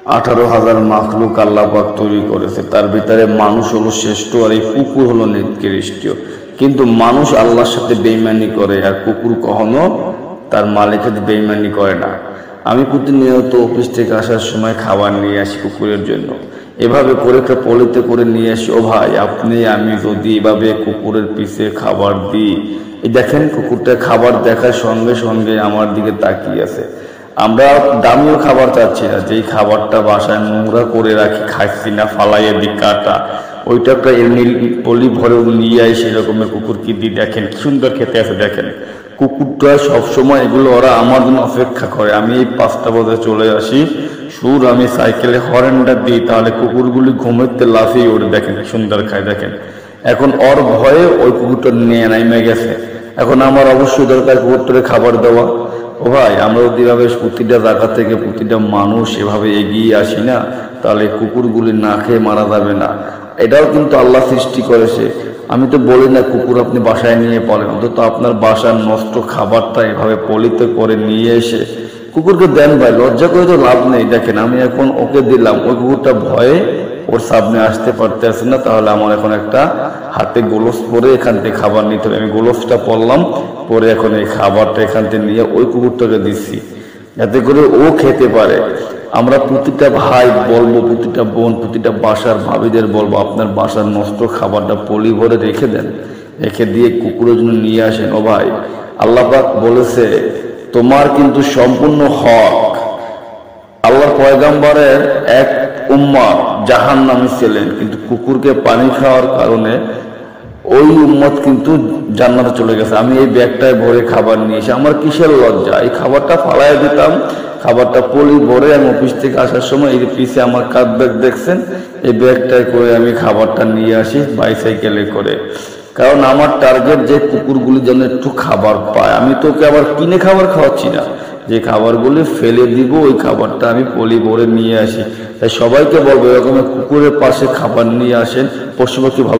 18,000 মাখলুক আল্লাহ পাক তৈরি করেছে, তার ভিতরে মানুষ হলো শ্রেষ্ঠ আর এই কুকুর হলো নিকৃষ্ট। কিন্তু মানুষ আল্লাহর সাথে বেঈমানি করে আর কুকুর কখনো তার মালিকের বেঈমানি করে না। আমি প্রতিনিয়ত অফিস থেকে আসার সময় খাবার নিয়ে আসি কুকুরের জন্য, এভাবে করে একটা পলিতে করে নিয়ে আসি। ও ভাই, আপনি আমি যদি এভাবে কুকুরের পিছে খাবার দিই, এই দেখেন কুকুরটা খাবার দেখার সঙ্গে সঙ্গে আমার দিকে তাকিয়ে আছে। আমরা দামিও খাবার চাচ্ছি না, যেই খাবারটা বাসায় নোংরা করে রাখি, খাচ্ছি না, ফালাইয়ে দিই কাটা, ওইটা একটা এমনি পলি ভরে নিয়ে আসি। সেরকমের কুকুর কি দিই, দেখেন কি সুন্দর খেতে আছে। দেখেন কুকুরটা সবসময় এগুলো ওরা আমার জন্য অপেক্ষা করে। আমি এই 5টা বাজে চলে আসি, সুর আমি সাইকেলে হরেনটা দিই, তাহলে কুকুরগুলি ঘুমেতে লাফিয়ে ওঠে। দেখেন কি সুন্দর খায়। দেখেন এখন ওর ভয়ে ওই কুকুরটা নিয়ে নাইমে গেছে। এখন আমার অবশ্যই দরকার কুকুরটারে খাবার দেওয়া। ও ভাই, আমরা যদি এভাবে প্রতিটা জায়গা থেকে প্রতিটা মানুষ এভাবে এগিয়ে আসি না, তাহলে কুকুরগুলি না খেয়ে মারা যাবে না। এটাও কিন্তু আল্লাহ সৃষ্টি করেছে। আমি তো বলি না কুকুর আপনি বাসায় নিয়ে পালেন, অন্তত আপনার বাসার নষ্ট খাবারটা এভাবে পলিতে করে নিয়ে এসে কুকুরকে দেন ভাই, লজ্জা করে তো লাভ নেই। দেখেন আমি এখন ওকে দিলাম, ওই কুকুরটা ভয়ে ওর সামনে আসতে পারতেছে না, তাহলে আমার এখন একটা হাতে গ্লোভস পরে এখান থেকে খাবার নিতে হবে। আমি গ্লোভসটা পরলাম, পরে এখন এই খাবারটা এখান থেকে নিয়ে ওই কুকুরটাকে দিচ্ছি, যাতে করে ও খেতে পারে। আমরা প্রতিটা ভাই বলবো, প্রতিটা বোন, প্রতিটা বাসার ভাবিদের বলবো, আপনার বাসার নষ্ট খাবারটা পলি ভরে রেখে দেন, রেখে দিয়ে কুকুরের জন্য নিয়ে আসেন। ও ভাই, আল্লাহ পাক বলেছে তোমার কিন্তু সম্পূর্ণ হক। আল্লাহর পয়গম্বরের এক উম্মত জাহান্নামী ছিলেন, কিন্তু কুকুরকে পানি খাওয়ার কারণে ওই উম্মত কিন্তু জান্নাতে চলে গেছে। আমি এই ব্যাগটায় ভরে খাবার নিয়ে এসে আমার কিসের লজ্জা, এই খাবারটা ফালাই দিতাম। খাবারটা পলি ভরে আমি অফিস থেকে আসার সময় এই পিছে আমার কাঁধ ব্যাগ দেখছেন, এই ব্যাগটায় করে আমি খাবারটা নিয়ে আসি বাইসাইকেলে করে। কারণ আমার টার্গেট যে কুকুরগুলি যেন একটু খাবার পায়। আমি তোকে আবার কিনে খাবার খাওয়াচ্ছি না, যে খাবারগুলি ফেলে দিব ওই খাবারটা আমি পলি ভরে নিয়ে আসি। তাই সবাইকে বলবো এরকম কুকুরের পাশে খাবার নিয়ে আসেন, পশুপাখি